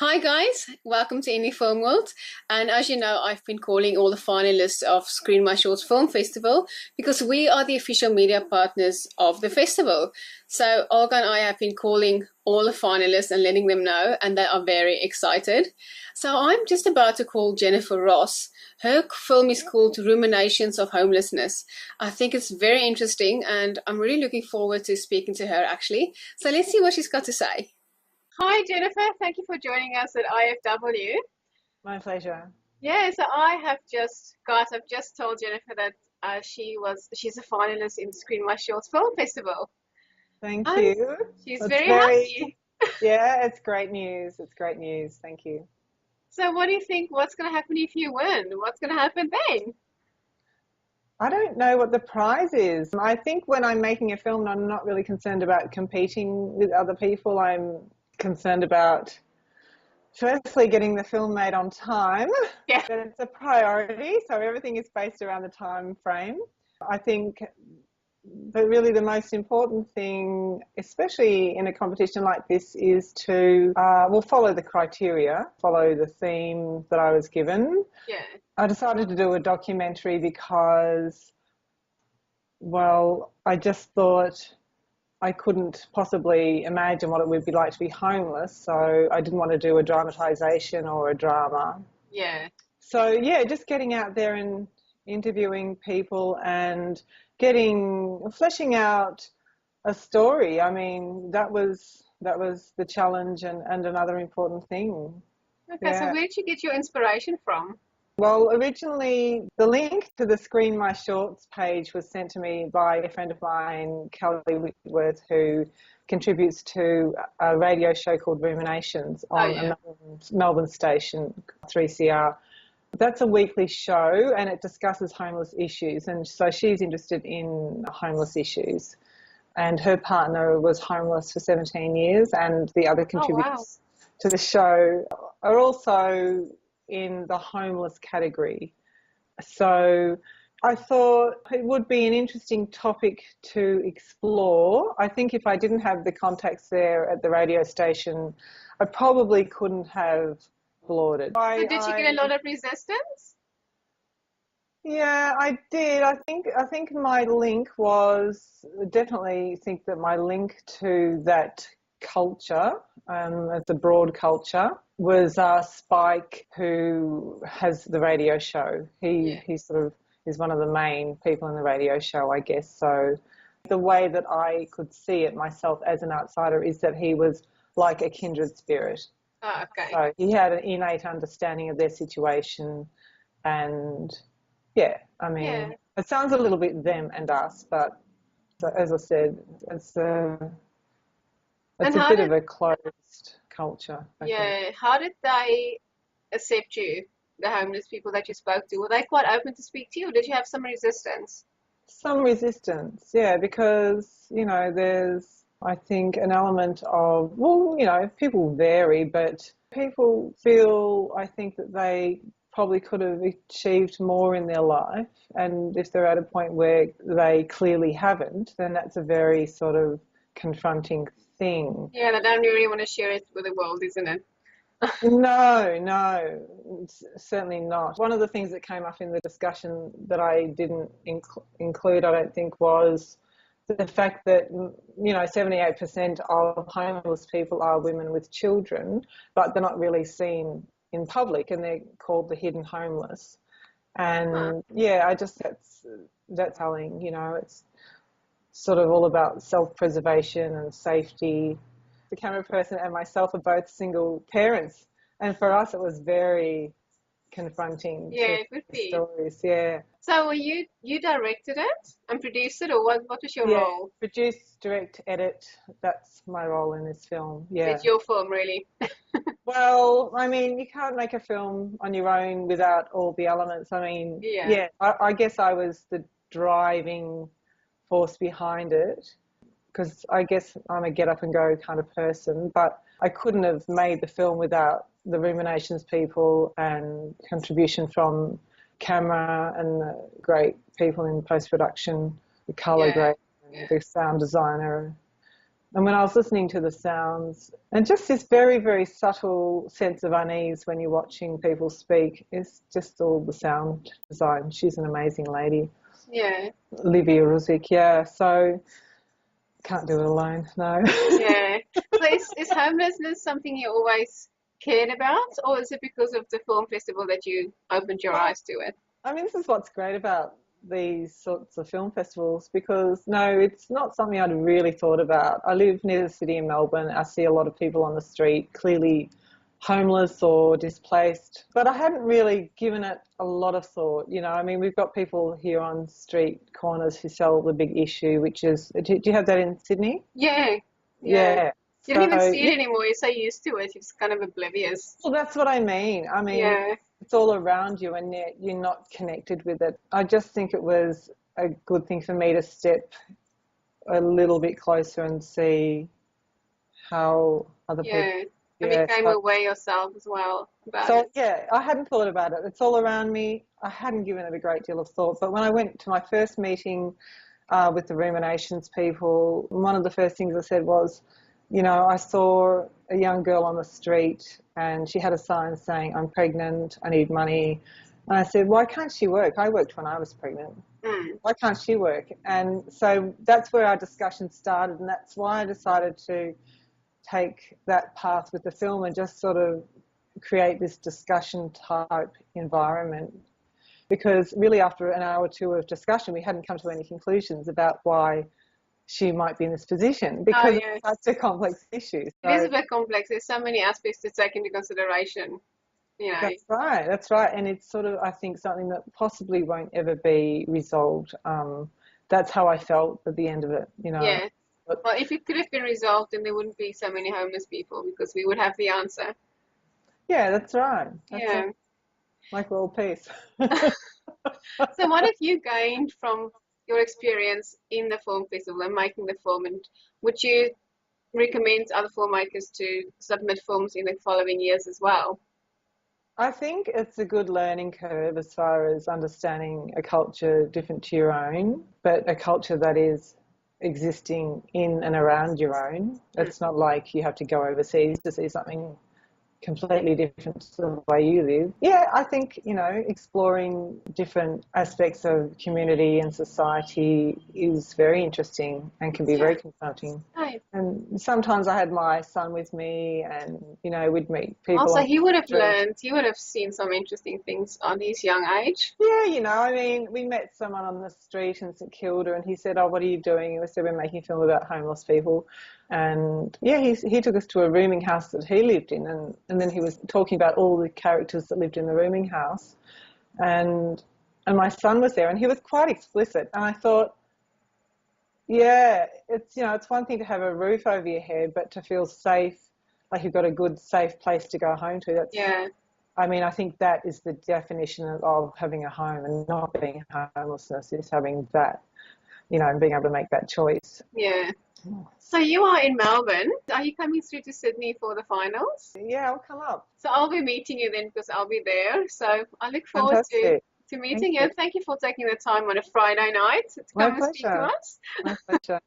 Hi guys, welcome to Indie Film World. And as you know, I've been calling all the finalists of Screen My Shorts Film Festival because we are the official media partners of the festival. So Olga and I have been calling all the finalists and letting them know, and they are very excited. So I'm just about to call Jennifer Ross. Her film is called Ruminations of Homelessness. I think it's very interesting and I'm really looking forward to speaking to her actually. So let's see what she's got to say. Hi Jennifer, thank you for joining us at IFW. My pleasure. Yeah, so I've just told Jennifer that she's a finalist in Screen My Shorts Film Festival. Thank you. She's very happy. Yeah, it's great news. It's great news. Thank you. So what do you think? What's going to happen if you win? What's going to happen then? I don't know what the prize is. I think when I'm making a film, I'm not really concerned about competing with other people. I'm concerned about firstly getting the film made on time. Yeah. But it's a priority, so everything is based around the time frame. I think but really the most important thing, especially in a competition like this, is to follow the criteria, follow the theme that I was given. Yeah. I decided to do a documentary because, well, I just thought I couldn't possibly imagine what it would be like to be homeless, so I didn't want to do a dramatisation or a drama. Yeah. So, yeah, just getting out there and interviewing people and fleshing out a story. I mean, that was the challenge and another important thing. Okay, yeah. So where did you get your inspiration from? Well, originally the link to the Screen My Shorts page was sent to me by a friend of mine, Kelly Whitworth, who contributes to a radio show called Ruminations on a Melbourne station, 3CR. That's a weekly show and it discusses homeless issues, and so she's interested in homeless issues. And her partner was homeless for 17 years, and the other contributors to the show are also in the homeless category. So I thought it would be an interesting topic to explore. I think if I didn't have the contacts there at the radio station, I probably couldn't have explored it. So did you get a lot of resistance? Yeah, I did. I think my link was definitely think that my link to that culture, as a broad culture, was Spike, who has the radio show. He sort of is one of the main people in the radio show, I guess. So the way that I could see it myself as an outsider is that he was like a kindred spirit. Oh, okay. So he had an innate understanding of their situation, and yeah, I mean, it sounds a little bit them and us, but as I said, it's a bit of a closed culture. How did they accept you, the homeless people that you spoke to? Were they quite open to speak to you, or did you have some resistance? Some resistance, yeah, because, you know, there's, I think, an element of, well, you know, people vary, but people feel, I think, that they probably could have achieved more in their life, and if they're at a point where they clearly haven't, then that's a very sort of confronting thing. Yeah, they don't really want to share it with the world, isn't it? No, it's certainly not. One of the things that came up in the discussion that I didn't include, I don't think, was the fact that, you know, 78% of homeless people are women with children, but they're not really seen in public, and they're called the hidden homeless. And I just, that's telling, you know, it's sort of all about self-preservation and safety. The camera person and myself are both single parents, and for us it was very confronting. It would be. Stories, yeah. So you directed it and produced it, or what was your role? Produce, direct, edit, that's my role in this film. Yeah. It's your film, really. Well, I mean, you can't make a film on your own without all the elements. I mean, I guess I was the driving force behind it, because I guess I'm a get up and go kind of person, but I couldn't have made the film without the Ruminations people and contribution from camera and the great people in post-production, the colour grade, the sound designer. And when I was listening to the sounds, and just this very, very subtle sense of unease when you're watching people speak, is just all the sound design. She's an amazing lady. Yeah. Livia Ruzik, yeah. So can't do it alone, no. Yeah. So is homelessness something you always cared about, or is it because of the film festival that you opened your eyes to it? I mean, this is what's great about these sorts of film festivals, because no, it's not something I'd really thought about. I live near the city in Melbourne. I see a lot of people on the street, clearly homeless or displaced, but I hadn't really given it a lot of thought. You know, I mean, we've got people here on street corners who sell the big issue, which is, do you have that in Sydney? Yeah. Yeah. You don't even see it anymore. You're so used to it. You're just kind of oblivious. Well, that's what I mean. I mean, it's all around you and yet you're not connected with it. I just think it was a good thing for me to step a little bit closer and see how other people... And became aware yourself as well about it. Yeah, I hadn't thought about it. It's all around me. I hadn't given it a great deal of thought. But when I went to my first meeting with the Ruminations people, one of the first things I said was, you know, I saw a young girl on the street and she had a sign saying, I'm pregnant, I need money. And I said, why can't she work? I worked when I was pregnant. Why can't she work? And so that's where our discussion started, and that's why I decided to take that path with the film and just sort of create this discussion type environment. Because really after an hour or two of discussion, we hadn't come to any conclusions about why she might be in this position, because it's such a complex issue. So, it is a bit complex. There's so many aspects to take into consideration. You know. That's right. And it's sort of, I think, something that possibly won't ever be resolved. That's how I felt at the end of it, you know. Yeah. Well, if it could have been resolved, then there wouldn't be so many homeless people, because we would have the answer. Yeah, that's right. That's yeah. right. Like world peace. So what have you gained from your experience in the film festival and making the film, and would you recommend other filmmakers to submit films in the following years as well? I think it's a good learning curve as far as understanding a culture different to your own, but a culture that is existing in and around your own. It's not like you have to go overseas to see something completely different to the way you live. Yeah, I think, you know, exploring different aspects of community and society is very interesting and can be very confronting. Right. And sometimes I had my son with me and, you know, we'd meet people. Also, he would have learned, he would have seen some interesting things on his young age. Yeah, you know, I mean, we met someone on the street in St Kilda and he said, oh, what are you doing? And we said, we're making a film about homeless people. And yeah, he took us to a rooming house that he lived in, and then he was talking about all the characters that lived in the rooming house, and my son was there and he was quite explicit, and I thought, yeah, it's, you know, it's one thing to have a roof over your head, but to feel safe, like you've got a good safe place to go home to. That's, I mean, I think that is the definition of having a home, and not being homelessness is having that, you know, and being able to make that choice. Yeah. So you are in Melbourne. Are you coming through to Sydney for the finals? Yeah, I'll come up. So I'll be meeting you then, because I'll be there. So I look forward to meeting you. Thank you for taking the time on a Friday night to come and speak to us. My pleasure.